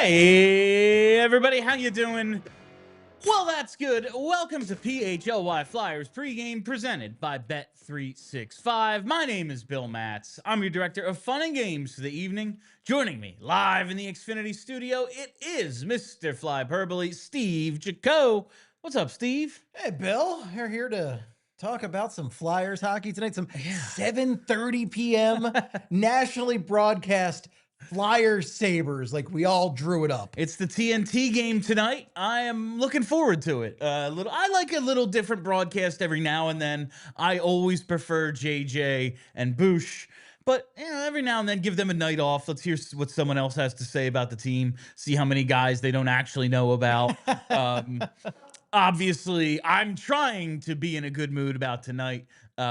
Hey everybody, how you doing? Well, that's good. Welcome to PHLY Flyers pregame presented by Bet365. My name is Bill Matz. I'm your director of fun and games for the evening. Joining me live in the Xfinity studio, it is Mr. Flyperbole, Steve Jaco. What's up, Steve? Hey, Bill. We're here to talk about some Flyers hockey tonight. Some 7:30 p.m. nationally broadcast Flyers Sabres. Like we all drew it up. It's the TNT game tonight. I am looking forward to it. I like a little different broadcast every now and then. I always prefer JJ and Bush, but every now and then give them a night off. Let's hear what someone else has to say about the team. See how many guys they don't actually know about. Obviously, I'm trying to be in a good mood about tonight.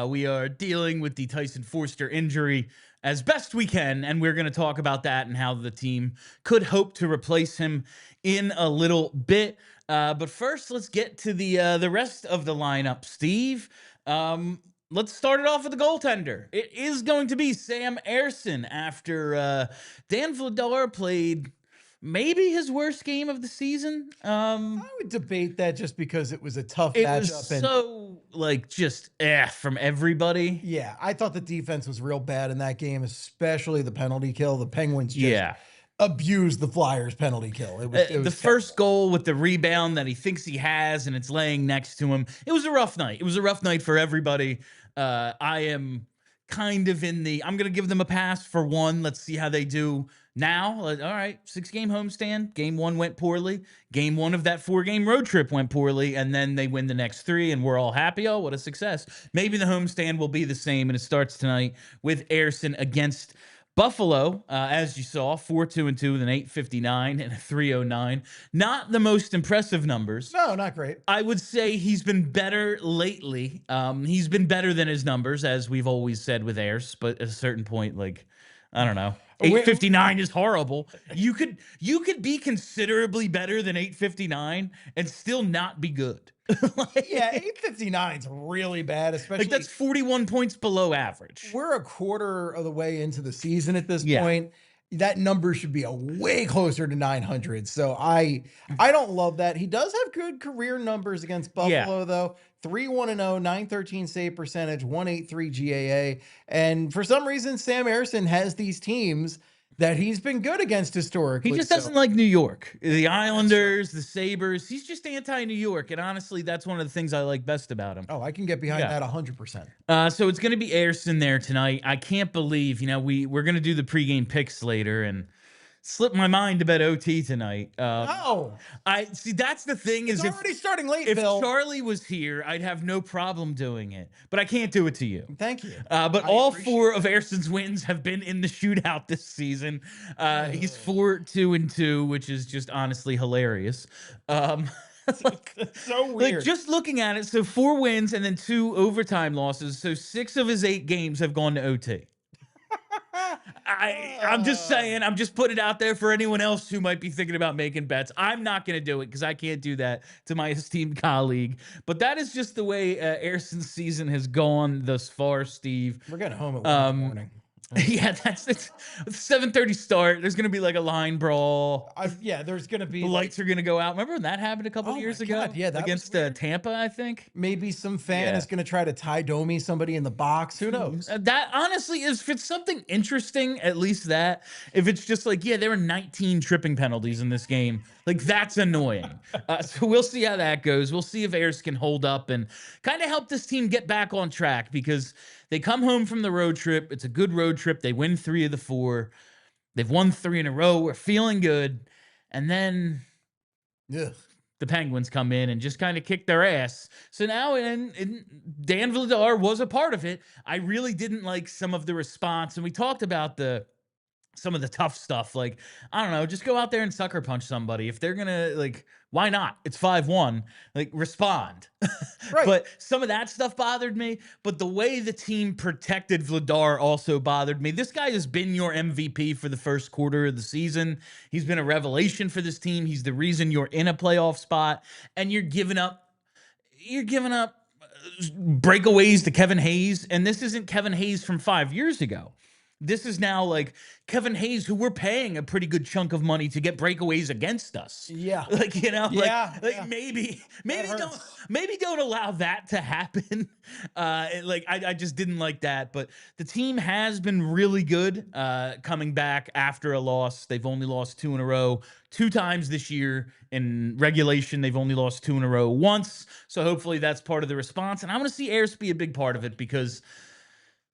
We are dealing with the Tyson Foerster injury as best we can, and we're going to talk about that and how the team could hope to replace him in a little bit. But first, let's get to the rest of the lineup, Steve. Let's start it off with the goaltender. It is going to be Sam Ersson after Dan Vladar played maybe his worst game of the season. I would debate that just because it was a tough It matchup. was so just from everybody. Yeah, I thought the defense was real bad in that game, especially the penalty kill. The Penguins just abused the Flyers penalty kill. It was the first goal with the rebound that he thinks he has, and it's laying next to him. It was a rough night. It was a rough night for everybody. I am kind of in the, I'm going to give them a pass for one. Let's see how they do now. All right, 6-game homestand. Game 1 went poorly. Game 1 of that 4-game road trip went poorly, and then they win the next 3, and we're all happy. Oh, what a success. Maybe the homestand will be the same, and it starts tonight with Ersson against Buffalo, as you saw, 4-2-2 with an 859 and a 309. Not the most impressive numbers. No, not great. I would say he's been better lately. He's been better than his numbers, as we've always said with Ayers, but at a certain point, I don't know. 859 is horrible. You could be considerably better than 859 and still not be good. Yeah, 859 is really bad, especially that's 41 points below average. We're a quarter of the way into the season at this point. That number should be way closer to 900. So I don't love that. He does have good career numbers against Buffalo, though. 3-1-0, 913 save percentage, 183 GAA. And for some reason, Sam Ersson has these teams that he's been good against historically. He just doesn't like New York. The Islanders, the Sabres. He's just anti-New York. And honestly, that's one of the things I like best about him. Oh, I can get behind that 100%. So it's going to be Ersson there tonight. I can't believe, we're going to do the pregame picks later and slipped my mind to bet OT tonight. I see. That's the thing. It's already starting late, Bill. If Charlie was here, I'd have no problem doing it, but I can't do it to you. Thank you. But all 4 of Ersson's wins have been in the shootout this season. He's 4-2-2, which is just honestly hilarious. So weird. Just looking at it, so 4 wins and then 2 overtime losses. So 6 of his 8 games have gone to OT. I'm just saying, I'm just putting it out there for anyone else who might be thinking about making bets. I'm not going to do it because I can't do that to my esteemed colleague. But that is just the way Ersson's season has gone thus far, Steve. We're getting home at 1 in the morning. Yeah, it's 7:30 start. There's gonna be like a line brawl. There's gonna be the lights are gonna go out. Remember when that happened a couple of years ago? Yeah, that against Tampa, I think. Maybe some fan is gonna try to tie domey somebody in the box. Who knows? That honestly is, if it's something interesting, at least that. If it's just there were 19 tripping penalties in this game. That's annoying. So we'll see how that goes. We'll see if Ayers can hold up and kind of help this team get back on track, because they come home from the road trip. It's a good road trip. They win 3 of the 4. They've won 3 in a row. We're feeling good. And then the Penguins come in and just kind of kick their ass. So now Dan Vladar was a part of it. I really didn't like some of the response. And we talked about some of the tough stuff. I don't know, just go out there and sucker punch somebody. If they're going to, why not? It's 5-1. Respond. Right. But some of that stuff bothered me. But the way the team protected Vladar also bothered me. This guy has been your MVP for the first quarter of the season. He's been a revelation for this team. He's the reason you're in a playoff spot. And you're giving up breakaways to Kevin Hayes. And this isn't Kevin Hayes from 5 years ago. This is now like Kevin Hayes, who we're paying a pretty good chunk of money to get breakaways against us. Yeah. Like, Yeah. maybe Hurts. don't allow that to happen. I just didn't like that. But the team has been really good coming back after a loss. They've only lost 2 in a row. 2 times this year in regulation. They've only lost 2 in a row once. So hopefully that's part of the response. And I want to see Ayers be a big part of it because,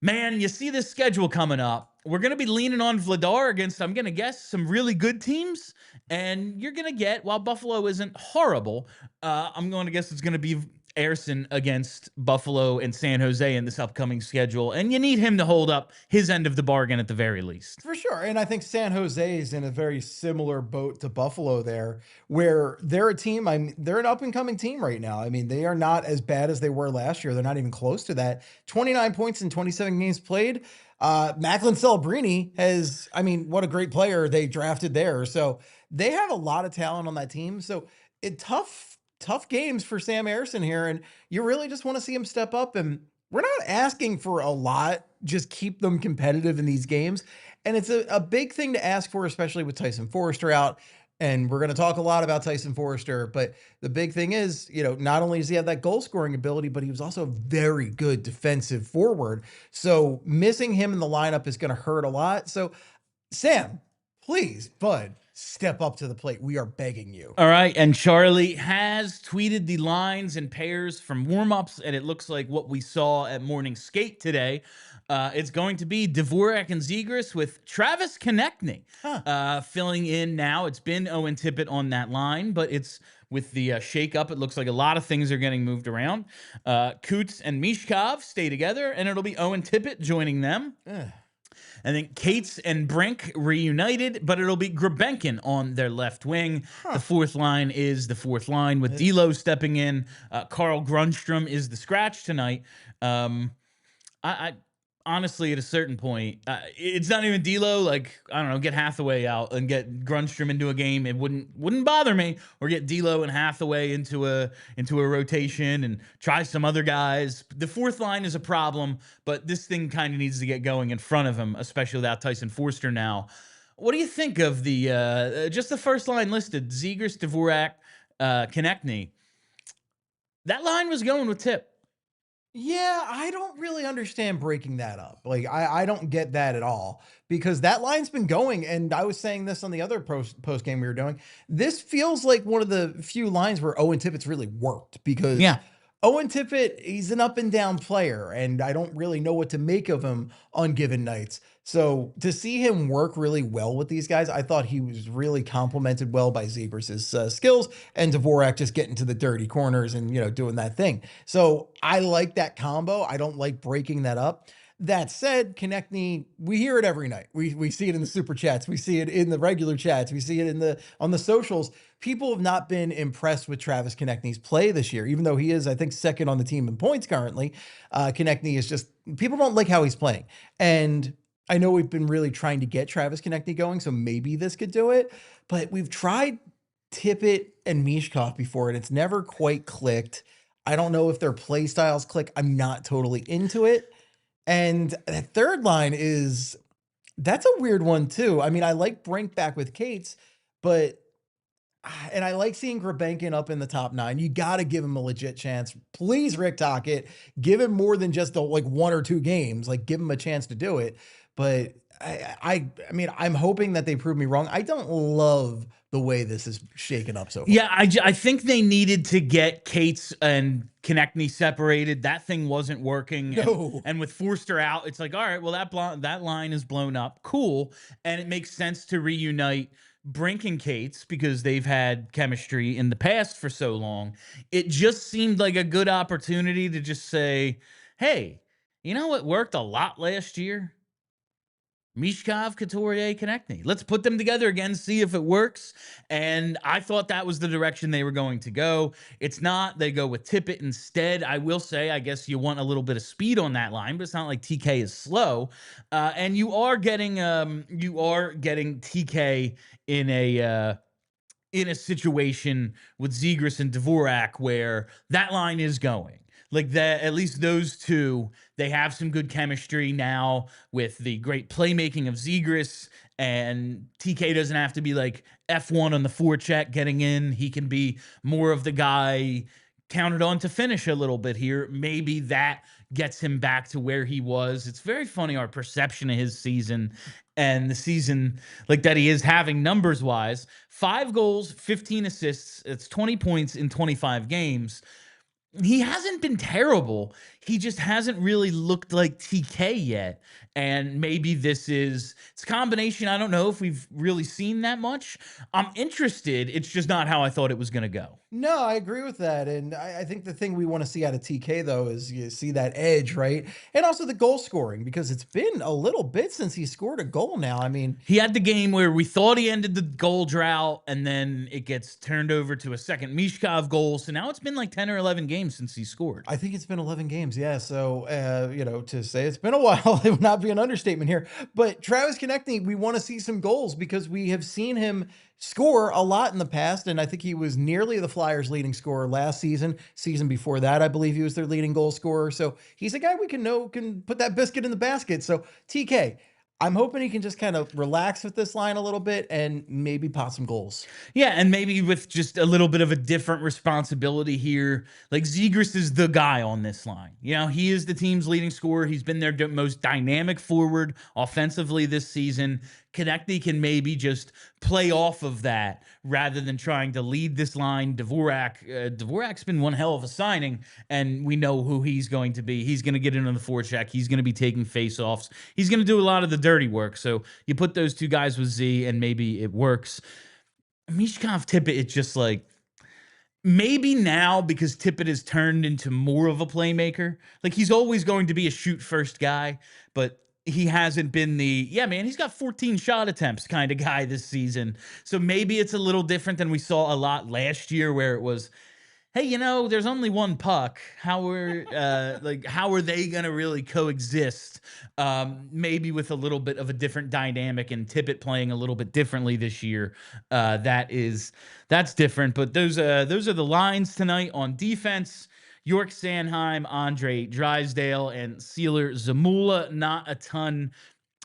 man, you see this schedule coming up. We're going to be leaning on Vladar against, I'm going to guess, some really good teams. And you're going to get, while Buffalo isn't horrible, I'm going to guess it's going to be Ersson against Buffalo and San Jose in this upcoming schedule. And you need him to hold up his end of the bargain at the very least. For sure. And I think San Jose is in a very similar boat to Buffalo there, where they're a team. They're an up and coming team right now. I mean, they are not as bad as they were last year. They're not even close to that. 29 points in 27 games played. Macklin Celebrini has, I mean, what a great player they drafted there. So they have a lot of talent on that team. So tough games for Sam Ersson here. And you really just want to see him step up. And we're not asking for a lot. Just keep them competitive in these games. And it's a big thing to ask for, especially with Tyson Foerster out. And we're going to talk a lot about Tyson Foerster, but the big thing is, not only does he have that goal scoring ability, but he was also a very good defensive forward. So missing him in the lineup is going to hurt a lot. So Sam, please, bud, step up to the plate. We are begging you. All right. And Charlie has tweeted the lines and pairs from warmups, and it looks like what we saw at morning skate today. It's going to be Dvorak and Zegras with Travis Konecny filling in now. It's been Owen Tippett on that line, but it's with the shakeup. It looks like a lot of things are getting moved around. Coots and Michkov stay together, and it'll be Owen Tippett joining them. And then Cates and Brink reunited, but it'll be Grebenkin on their left wing. The fourth line is the fourth line with D'Lo stepping in. Carl Grundstrom is the scratch tonight. I honestly, at a certain point, it's not even D'Lo. Like, I don't know, get Hathaway out and get Grundstrom into a game. It wouldn't bother me. Or get D'Lo and Hathaway into a rotation and try some other guys. The fourth line is a problem, but this thing kind of needs to get going in front of him, especially without Tyson Foerster now. What do you think of the just the first line listed? Zegras, Dvorak, Konecny. That line was going with Tip. Yeah, I don't really understand breaking that up. Like, I don't get that at all because that line's been going. And I was saying this on the other post game we were doing. This feels like one of the few lines where Owen Tippett's really worked because Owen Tippett, he's an up and down player, and I don't really know what to make of him on given nights. So to see him work really well with these guys, I thought he was really complimented well by Zegras' skills, and Dvorak just getting to the dirty corners and, doing that thing. So I like that combo. I don't like breaking that up. That said, Konecny, we hear it every night. We see it in the super chats. We see it in the regular chats. We see it on the socials. People have not been impressed with Travis Konecny's play this year, even though he is, I think, second on the team in points currently. Konecny is just, people don't like how he's playing. And I know we've been really trying to get Travis Konecny going, so maybe this could do it. But we've tried Tippett and Michkov before, and it's never quite clicked. I don't know if their play styles click. I'm not totally into it. And that third line that's a weird one too. I mean, I like Brink back with Cates, and I like seeing Grebenkin up in the top 9. You got to give him a legit chance. Please, Rick Tocchet, give him more than just like 1 or 2 games. Like, give him a chance to do it. But I mean, I'm hoping that they prove me wrong. I don't love the way this is shaken up so far. Yeah, I think they needed to get Cates and Konecny separated. That thing wasn't working. No. And with Foerster out, it's like, all right, well, that line is blown up. Cool. And it makes sense to reunite Brink and Cates because they've had chemistry in the past for so long. It just seemed like a good opportunity to just say, hey, you know what worked a lot last year? Michkov, Couturier, Konecny. Let's put them together again, see if it works. And I thought that was the direction they were going to go. It's not. They go with Tippett instead. I will say, I guess you want a little bit of speed on that line, but it's not like TK is slow. And you are getting TK in a situation with Zegras and Dvorak where that line is going. Like that, at least those two, they have some good chemistry now with the great playmaking of Zegras, and TK doesn't have to be like F1 on the forecheck getting in. He can be more of the guy counted on to finish a little bit here. Maybe that gets him back to where he was. It's very funny, our perception of his season and the season like that he is having numbers wise. 5 goals, 15 assists. It's 20 points in 25 games. He hasn't been terrible. He just hasn't really looked like TK yet. And maybe it's a combination. I don't know if we've really seen that much. I'm interested. It's just not how I thought it was going to go. No, I agree with that. And I think the thing we want to see out of TK, though, is you see that edge, right? And also the goal scoring, because it's been a little bit since he scored a goal now. I mean, he had the game where we thought he ended the goal drought, and then it gets turned over to a second Michkov goal. So now it's been like 10 or 11 games since he scored. I think it's been 11 games. Yeah. So, to say it's been a while, it would not be an understatement here. But Travis Konecny, we want to see some goals because we have seen him score a lot in the past. And I think he was nearly the Flyers' leading scorer last season. Season before that, I believe he was their leading goal scorer. So he's a guy we can put that biscuit in the basket. So TK, I'm hoping he can just kind of relax with this line a little bit and maybe pot some goals. Yeah, and maybe with just a little bit of a different responsibility here. Like Zegras is the guy on this line. You know, he is the team's leading scorer. He's been their most dynamic forward offensively this season. Konecny can maybe just play off of that rather than trying to lead this line. Dvorak's been one hell of a signing, and we know who he's going to be. He's going to get in on the forecheck. He's going to be taking faceoffs. He's going to do a lot of the dirty work. So you put those two guys with Z, and maybe it works. Michkov, Tippett, it's just like, maybe now because Tippett has turned into more of a playmaker. Like he's always going to be a shoot first guy, but he hasn't been he's got 14 shot attempts kind of guy this season. So maybe it's a little different than we saw a lot last year where it was, hey, there's only one puck. How are they going to really coexist? Maybe with a little bit of a different dynamic and Tippett playing a little bit differently this year. That's different. But those are the lines tonight on defense. York Sanheim, Andre Drysdale, and Sealer Zamula. Not a ton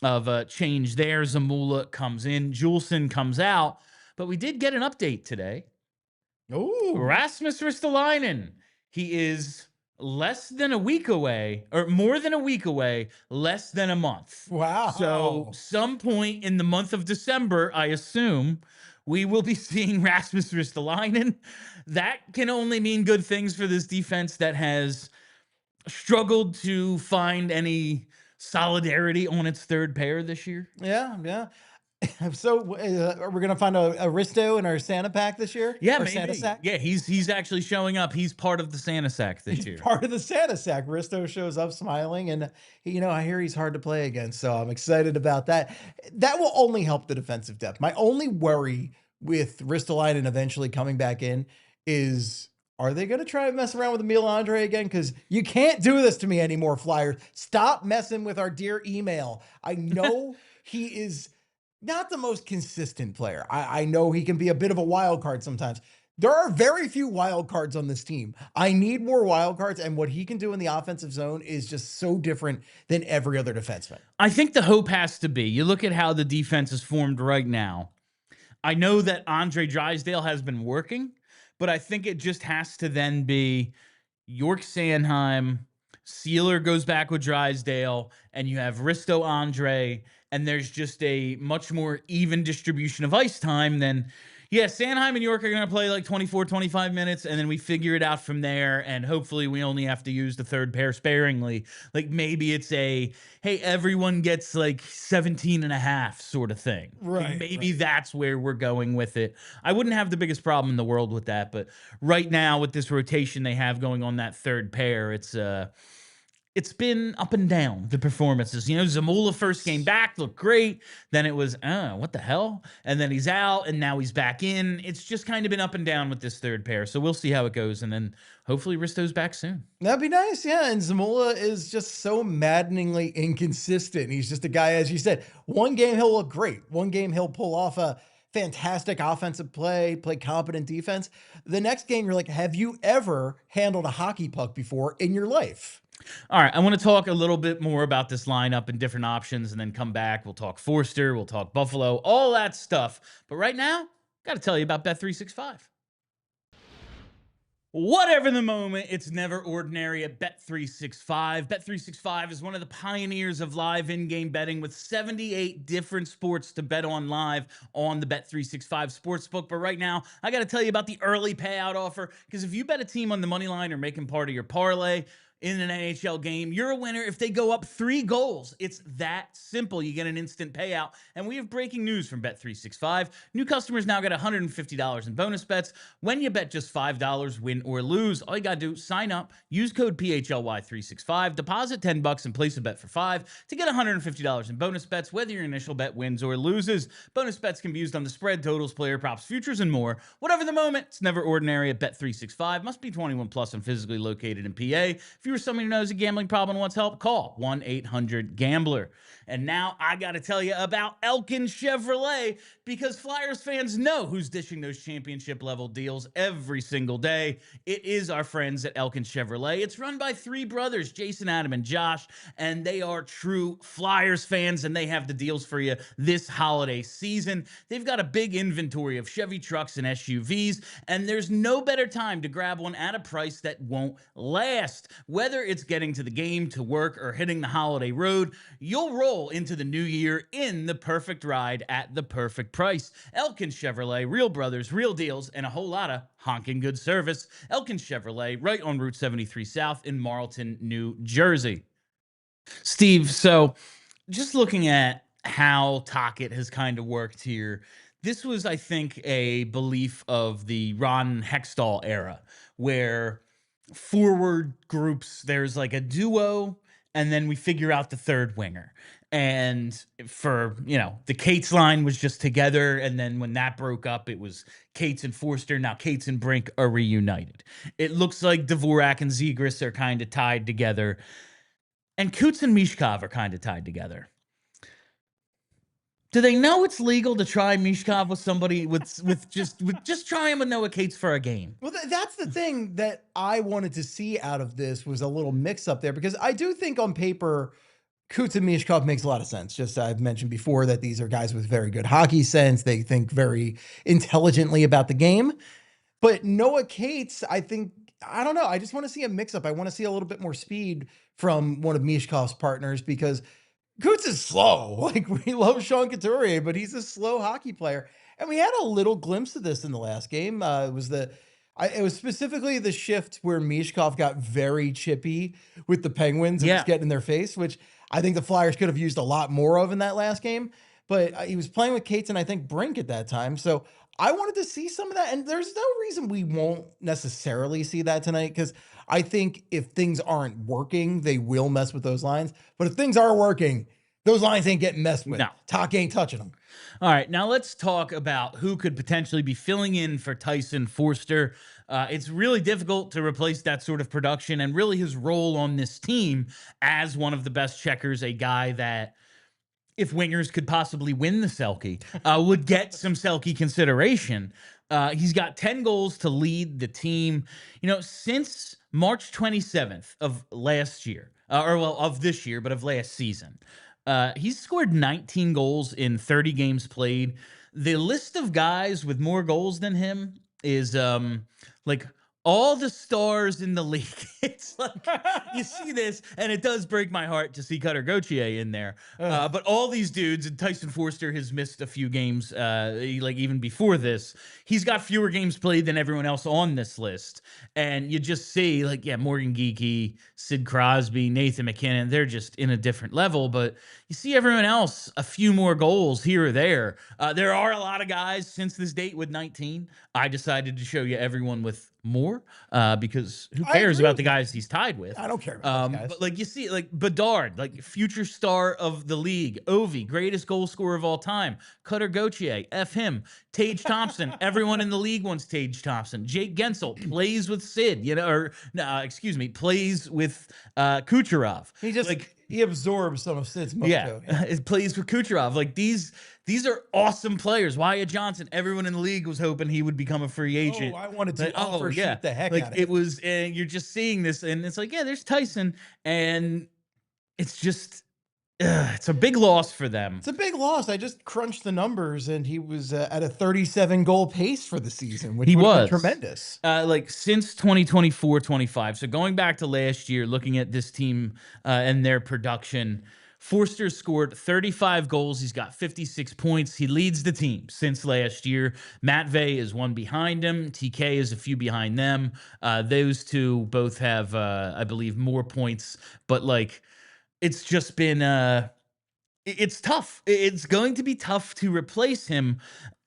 of change there. Zamula comes in. Juleson comes out. But we did get an update today. Oh, Rasmus Ristolainen. He is less than a week away, or more than a week away, less than a month. wow. So some point in the month of December, I assume, we will be seeing Rasmus Ristolainen. That can only mean good things for this defense that has struggled to find any solidarity on its third pair this year. Yeah. So we're going to find a Risto in our Santa pack this year? Yeah, or maybe. Santa sack? Yeah, he's actually showing up. He's part of the Santa sack this year. Part of the Santa sack. Risto shows up smiling, and I hear he's hard to play against, so I'm excited about that. That will only help the defensive depth. My only worry with Ristolainen eventually coming back in is, are they going to try and mess around with Emil Andre again? Because you can't do this to me anymore, Flyers. Stop messing with our dear email. I know he is not the most consistent player. I know he can be a bit of a wild card sometimes. There are very few wild cards on this team. I need more wild cards, and what he can do in the offensive zone is just so different than every other defenseman. I think the hope has to be, you look at how the defense is formed right now. I know that Andre Drysdale has been working, but I think it just has to then be York Sanheim, Sealer goes back with Drysdale, and you have Risto Andre, and there's just a much more even distribution of ice time than, Sanheim and York are going to play like 24, 25 minutes, and then we figure it out from there, and hopefully we only have to use the third pair sparingly. Like maybe it's hey, everyone gets like 17 and a half sort of thing. Right. Like maybe that's where we're going with it. I wouldn't have the biggest problem in the world with that, but right now with this rotation they have going on that third pair, it's been up and down, the performances. Zamula first came back, looked great. Then it was, what the hell? And then he's out, and now he's back in. It's just kind of been up and down with this third pair. So we'll see how it goes, and then hopefully Risto's back soon. That'd be nice, yeah. And Zamula is just so maddeningly inconsistent. He's just a guy, as you said, one game he'll look great. One game he'll pull off a fantastic offensive play competent defense. The next game, you're like, have you ever handled a hockey puck before in your life? All right, I want to talk a little bit more about this lineup and different options, and then come back. We'll talk Foerster, we'll talk Buffalo, all that stuff. But right now, got to tell you about Bet365. Whatever the moment, it's never ordinary at Bet365. Bet365 is one of the pioneers of live in-game betting with 78 different sports to bet on live on the Bet365 Sportsbook. But right now, I got to tell you about the early payout offer, because if you bet a team on the money line or making part of your parlay in an NHL game, you're a winner if they go up 3 goals. It's that simple. You get an instant payout. And we have breaking news from Bet365. New customers now get $150 in bonus bets when you bet just $5, win or lose. All you got to do, sign up, use code PHLY365, deposit $10 and place a bet for $5 to get $150 in bonus bets, whether your initial bet wins or loses. Bonus bets can be used on the spread, totals, player props, futures, and more. Whatever the moment, it's never ordinary at Bet365. Must be 21 plus and physically located in PA. If you or someone who knows a gambling problem and wants help, call 1-800-GAMBLER. And now I got to tell you about Elkin Chevrolet, because Flyers fans know who's dishing those championship level deals every single day. It is our friends at Elkin Chevrolet. It's run by 3 brothers, Jason, Adam, and Josh, and they are true Flyers fans, and they have the deals for you this holiday season. They've got a big inventory of Chevy trucks and SUVs, and there's no better time to grab one at a price that won't last. Whether it's getting to the game, to work, or hitting the holiday road, you'll roll into the new year in the perfect ride at the perfect price. Elkin Chevrolet, real brothers, real deals, and a whole lot of honking good service. Elkin Chevrolet, right on Route 73 South in Marlton, New Jersey. Steve, so just looking at how Tocchet has kind of worked here, this was, I think, a belief of the Ron Hextall era, where forward groups, there's like a duo, and then we figure out the third winger. And for, the Cates line was just together, and then when that broke up, it was Cates and Foerster. Now Cates and Brink are reunited. It looks like Dvorak and Zegras are kind of tied together, and Coots and Michkov are kind of tied together. Do they know it's legal to try Michkov with somebody with just try him with Noah Cates for a game? Well, that's the thing that I wanted to see out of this, was a little mix up there, because I do think on paper, Coots and Michkov makes a lot of sense. Just I've mentioned before that these are guys with very good hockey sense. They think very intelligently about the game. But Noah Cates, I don't know. I just want to see a mix up. I want to see a little bit more speed from one of Michkov's partners, because Coots is slow. Like, we love Sean Couturier, but he's a slow hockey player. And we had a little glimpse of this in the last game. It was specifically the shift where Michkov got very chippy with the Penguins and was getting in their face, which I think the Flyers could have used a lot more of in that last game. But he was playing with Cates and I think Brink at that time. So I wanted to see some of that. And there's no reason we won't necessarily see that tonight, because I think if things aren't working, they will mess with those lines. But if things are working, those lines ain't getting messed with. No. Talk ain't touching them. All right, now let's talk about who could potentially be filling in for Tyson Foerster. It's really difficult to replace that sort of production, and really his role on this team as one of the best checkers, a guy that, if wingers could possibly win the Selke, would get some Selke consideration. He's got 10 goals to lead the team. Since March 27th of last year, of this year, but of last season, he's scored 19 goals in 30 games played. The list of guys with more goals than him is like all the stars in the league. It's like, you see this, and it does break my heart to see Cutter Gauthier in there. But all these dudes, and Tyson Foerster has missed a few games, like even before this. He's got fewer games played than everyone else on this list. And you just see, Morgan Geekie, Sid Crosby, Nathan McKinnon, they're just in a different level. But you see everyone else, a few more goals here or there. There are a lot of guys since this date with 19. I decided to show you everyone with more, because who cares about the guys he's tied with? I don't care about those guys. But you see, Bedard, future star of the league. Ovi, greatest goal scorer of all time. Cutter Gauthier, F him. Tage Thompson, everyone in the league wants Tage Thompson. Jake Gensel plays with Sid, plays with Kucherov. He absorbs some of Sid's mojo. Yeah, it plays with Kucherov. These are awesome players. Wyatt Johnson, everyone in the league was hoping he would become a free agent. I wanted to offer sheet the heck out of it. Was, and you're just seeing this, and it's like, yeah, there's Tyson, and it's just, it's a big loss for them. It's a big loss. I just crunched the numbers, and he was at a 37 goal pace for the season, which was tremendous. Like since 2024-25. So going back to last year, looking at this team and their production, Foerster scored 35 goals. He's got 56 points. He leads the team since last year. Matvei is one behind him. TK is a few behind them. Those two both have, I believe, more points, but like, it's just been it's tough. It's going to be tough to replace him.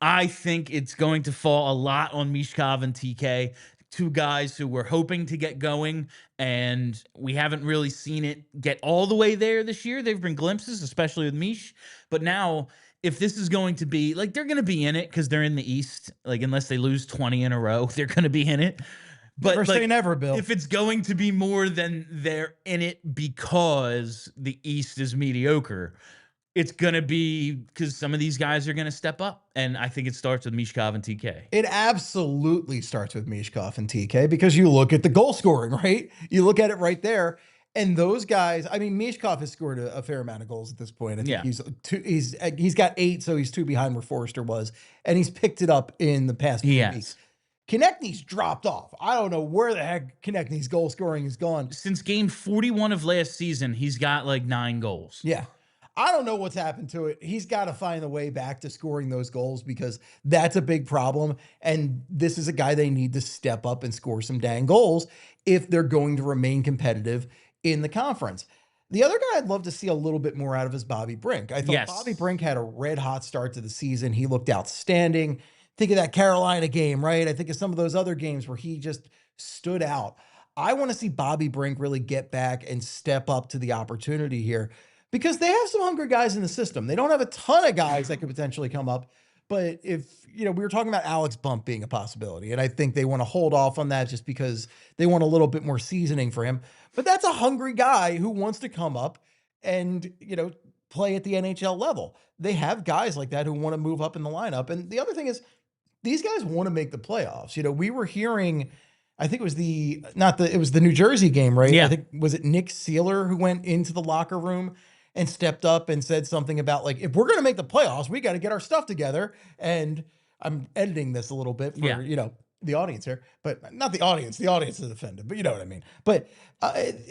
I think it's going to fall a lot on Michkov and TK, two guys who were hoping to get going, and we haven't really seen it get all the way there this year. They've been glimpses, especially with Mish, but now if this is going to be like, they're going to be in it because they're in the East, like unless they lose 20 in a row, they're going to be in it. But first thing never, Bill. If it's going to be more than they're in it because the East is mediocre, it's going to be because some of these guys are going to step up. And I think it starts with Michkov and TK. It absolutely starts with Michkov and TK because you look at the goal scoring, right? You look at it right there. And those guys, I mean, Michkov has scored a fair amount of goals at this point. I think he's got 8, so he's 2 behind where Foerster was. And he's picked it up in the past few weeks. Konecny's dropped off. I don't know where the heck Konecny's goal scoring has gone. Since game 41 of last season, he's got like 9 goals. Yeah. I don't know what's happened to it. He's got to find a way back to scoring those goals because that's a big problem. And this is a guy they need to step up and score some dang goals if they're going to remain competitive in the conference. The other guy I'd love to see a little bit more out of is Bobby Brink. I thought Bobby Brink had a red hot start to the season. He looked outstanding. Think of that Carolina game, right? I think of some of those other games where he just stood out. I want to see Bobby Brink really get back and step up to the opportunity here because they have some hungry guys in the system. They don't have a ton of guys that could potentially come up. But if, we were talking about Alex Bump being a possibility, and I think they want to hold off on that just because they want a little bit more seasoning for him. But that's a hungry guy who wants to come up and, play at the NHL level. They have guys like that who want to move up in the lineup. And the other thing is, these guys want to make the playoffs. We were hearing, I think it was it was the New Jersey game, right? Yeah. I think, was it Nick Seeler who went into the locker room and stepped up and said something about like, if we're going to make the playoffs, we got to get our stuff together. And I'm editing this a little bit for, the audience here, but not the audience. The audience is offended, but you know what I mean? But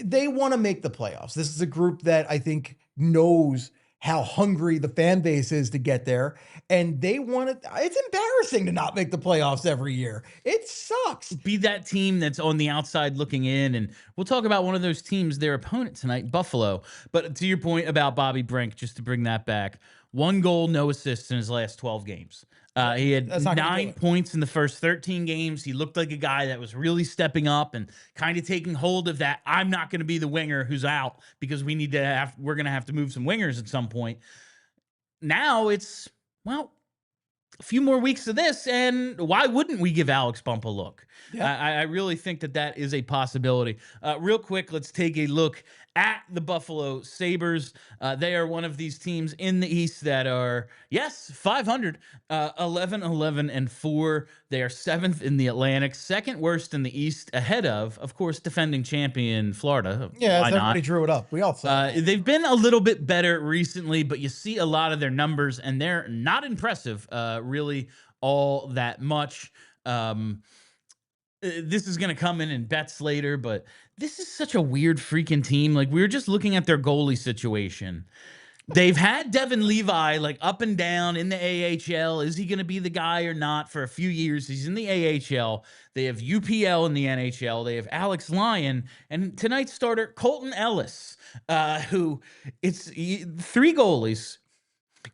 they want to make the playoffs. This is a group that I think knows how hungry the fan base is to get there. And they want it. It's embarrassing to not make the playoffs every year. It sucks. Be that team that's on the outside looking in. And we'll talk about one of those teams, their opponent tonight, Buffalo. But to your point about Bobby Brink, just to bring that back, 1 goal, no assists in his last 12 games. He had 9 points in the first 13 games. He looked like a guy that was really stepping up and kind of taking hold of that. I'm not going to be the winger who's out because we're going to have to move some wingers at some point. Now it's, well, a few more weeks of this, and why wouldn't we give Alex Bump a look? Yeah. I really think that is a possibility. Real quick, let's take a look at the Buffalo Sabres. They are one of these teams in the East that are, 500, 11-11-4. They are 7th in the Atlantic, 2nd worst in the East, ahead of course, defending champion Florida. Yeah, everybody drew it up. We all saw they've been a little bit better recently, but you see a lot of their numbers, and they're not impressive, really, all that much. This is going to come in bets later, but this is such a weird freaking team. Like, we were just looking at their goalie situation. They've had Devin Levi like up and down in the AHL. Is he going to be the guy or not for a few years? He's in the AHL. They have UPL in the NHL. They have Alex Lyon and tonight's starter, Colton Ellis, who it's 3 goalies.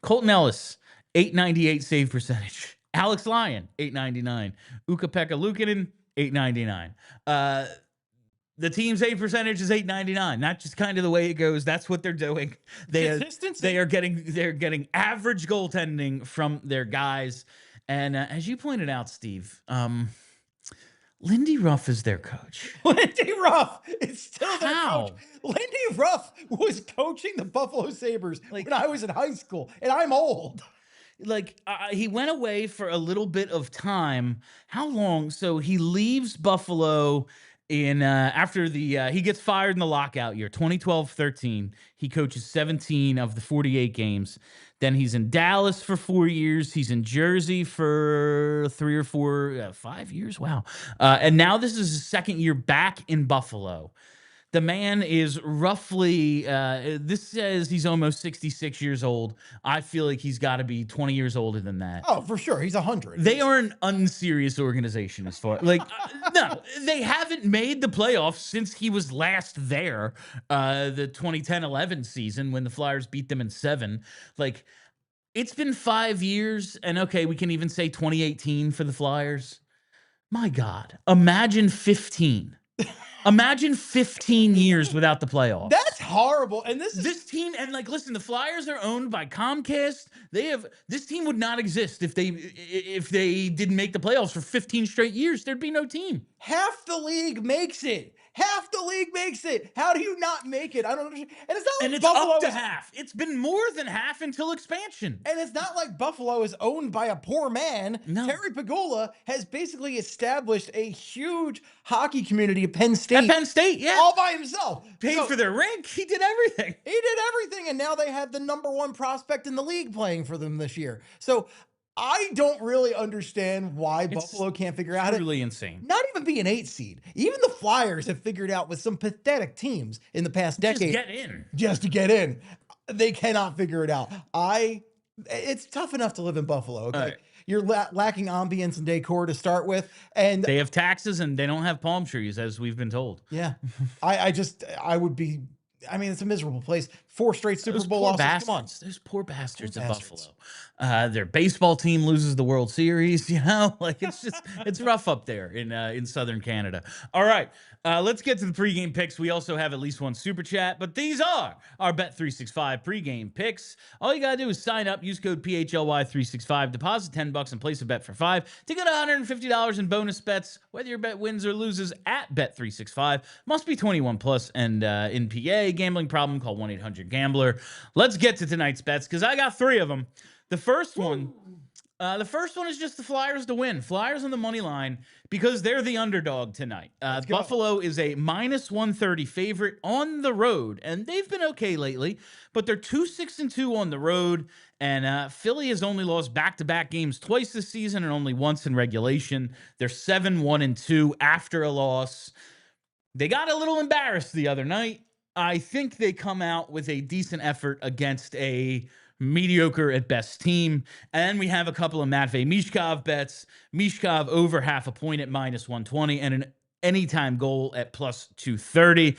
Colton Ellis, .898 save percentage. Alex Lyon, .899. Ukko-Pekka Luukkonen, .899. The team's save percentage is .899. Not just kind of the way it goes. That's what they're doing. They are getting average goaltending from their guys. And as you pointed out, Steve, Lindy Ruff is their coach. Lindy Ruff is still their coach. Lindy Ruff was coaching the Buffalo Sabres when I was in high school, and I'm old. like he went away for a little bit of time. How long? So he leaves Buffalo in after the he gets fired in the lockout year 2012-13. He coaches 17 of the 48 games. Then he's in Dallas for 4 years. He's in Jersey for 3 or 4 5 years. Wow. And now this is his second year back in Buffalo. The man is roughly, this says he's almost 66 years old. I feel like he's got to be 20 years older than that. Oh, for sure. He's 100. They are an unserious organization as far like no, they haven't made the playoffs since he was last there. The 2010-11 season when the Flyers beat them in 7. Like it's been 5 years, and okay, we can even say 2018 for the Flyers. My God, imagine 15. Imagine 15 years without the playoffs. That's horrible. And this team, and like, listen, the Flyers are owned by Comcast. This team would not exist if they didn't make the playoffs for 15 straight years. There'd be no team. Half the league makes it. Half the league makes it. How do you not make it? I don't understand. And it's not like Buffalo up to half. It's been more than half until expansion. And it's not like Buffalo is owned by a poor man. No. Terry Pegula has basically established a huge hockey community at Penn State. At Penn State, yeah. All by himself. Paid for their rink. He did everything. He did everything. And now they have the #1 prospect in the league playing for them this year. So I don't really understand why Buffalo can't figure out it. It's really insane. Not even be an 8 seed. Even the Flyers have figured out with some pathetic teams in the past decade. Just to get in. They cannot figure it out. It's tough enough to live in Buffalo. Okay. Right. You're lacking ambience and decor to start with. And they have taxes and they don't have palm trees, as we've been told. Yeah. I would be. I mean, it's a miserable place. 4 straight Super Bowl losses. Come on. Those poor bastards of Buffalo. Their baseball team loses the World Series, you know? Like, it's rough up there in Southern Canada. All right, let's get to the pregame picks. We also have at least one super chat, but these are our Bet365 pregame picks. All you got to do is sign up, use code PHLY365, deposit $10 and place a bet for $5 to get $150 in bonus bets, whether your bet wins or loses at Bet365. Must be 21 plus and in PA. Gambling problem, call 1-800-GAMBLER. Let's get to tonight's bets because I got 3 of them. The first one is just the Flyers to win. Flyers on the money line because they're the underdog tonight. Buffalo is a -130 favorite on the road, and they've been okay lately, but they're 2-6-2 on the road, and Philly has only lost back-to-back games twice this season and only once in regulation. They're 7-1-2 after a loss. They got a little embarrassed the other night. I think they come out with a decent effort against a mediocre at best team. And we have a couple of Matvei Michkov bets. Michkov over half a point at -120 and an anytime goal at +230.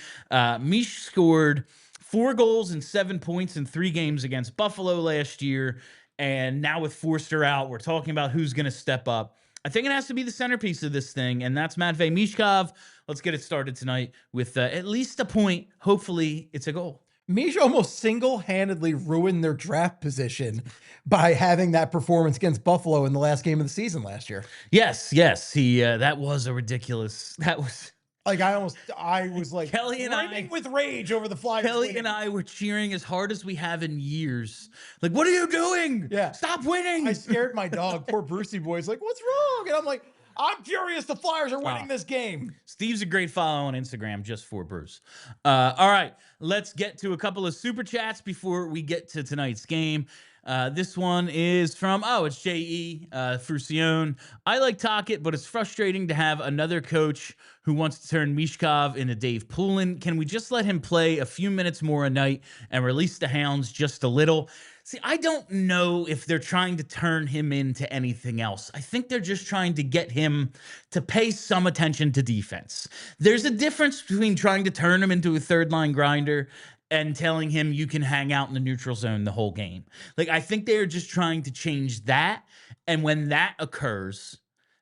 Mish scored 4 goals and 7 points in 3 games against Buffalo last year. And now with Foerster out, we're talking about who's going to step up. I think it has to be the centerpiece of this thing, and that's Matvei Michkov. Let's get it started tonight with at least a point. Hopefully, it's a goal. Mish almost single-handedly ruined their draft position by having that performance against Buffalo in the last game of the season last year. Yes. He that was a ridiculous. That was like I was like Kelly and I with rage over the Flyers. Kelly winning. And I were cheering as hard as we have in years. Like, what are you doing? Yeah, stop winning. I scared my dog. Poor Brucey boy's like, what's wrong? And I'm like, I'm furious the Flyers are winning this game. Steve's a great follow on Instagram just for Bruce. All right, let's get to a couple of super chats before we get to tonight's game. This one is from, it's J.E. Frucione. I like Tocchet, but it's frustrating to have another coach who wants to turn Michkov into Dave Poulin. Can we just let him play a few minutes more a night and release the Hounds just a little? See, I don't know if they're trying to turn him into anything else. I think they're just trying to get him to pay some attention to defense. There's a difference between trying to turn him into a third-line grinder and telling him you can hang out in the neutral zone the whole game. Like, I think they're just trying to change that, and when that occurs,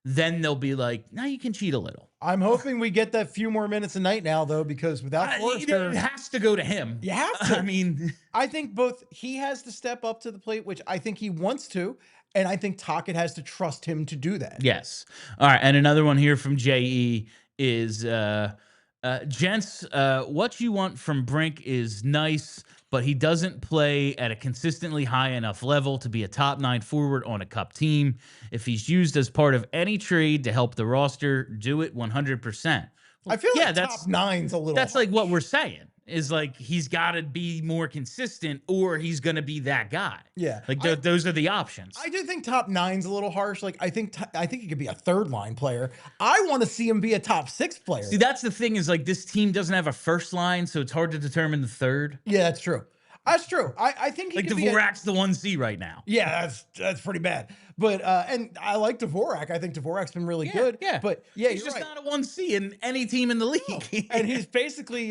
then they'll be like, now you can cheat a little. I'm hoping we get that few more minutes a night now, though, because without Foerster, it has to go to him. You have to. I mean, I think both he has to step up to the plate, which I think he wants to, and I think Tocchet has to trust him to do that. Yes. All right, and another one here from J.E. is Gents, what you want from Brink is nice, but he doesn't play at a consistently high enough level to be a top 9 forward on a cup team. If he's used as part of any trade to help the roster, do it 100%. I feel like top 9's a little. That's like what we're saying. Is like he's got to be more consistent, or he's going to be that guy. Yeah, like those are the options. I do think top 9's a little harsh. Like I think he could be a third line player. I want to see him be a top 6 player. See, that's the thing is like this team doesn't have a first line, so it's hard to determine the third. Yeah, that's true. That's true. I think he like Dvorak's the 1C right now. Yeah, that's pretty bad. But and I like Dvorak. I think Dvorak's been really good. Yeah, but yeah, he's just not a 1C in any team in the league. No. And he's basically,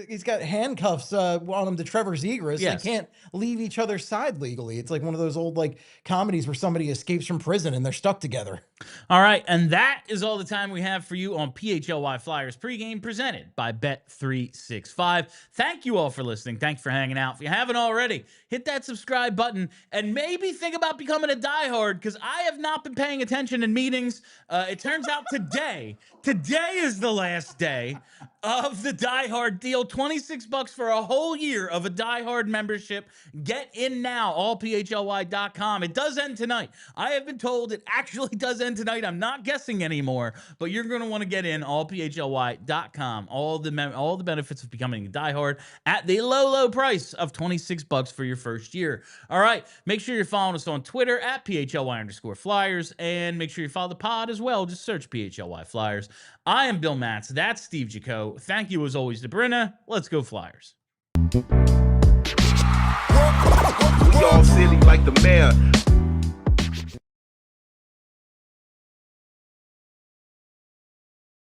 he's got handcuffs on him to Trevor Zegras. Yes. They can't leave each other's side legally. It's like one of those old like comedies where somebody escapes from prison and they're stuck together. All right, and that is all the time we have for you on PHLY Flyers pregame presented by Bet365. Thank you all for listening. Thank you for hanging out. If you haven't already, hit that subscribe button and maybe think about becoming a diehard, because I have not been paying attention in meetings. It turns out today is the last day of the diehard deal. $26 for a whole year of a diehard membership. Get in now, allphly.com. It does end tonight. I have been told it actually does end tonight. I'm not guessing anymore, but you're going to want to get in, allphly.com. All the benefits of becoming a diehard at the low price of $26 for your first year. All right, make sure you're following us on Twitter at PHLY_Flyers, and make sure you follow the pod as well. Just search PHLY Flyers. I am Bill Matz. That's Steve Jaco. Thank you as always to Brenna. Let's go Flyers. We all silly like the mayor.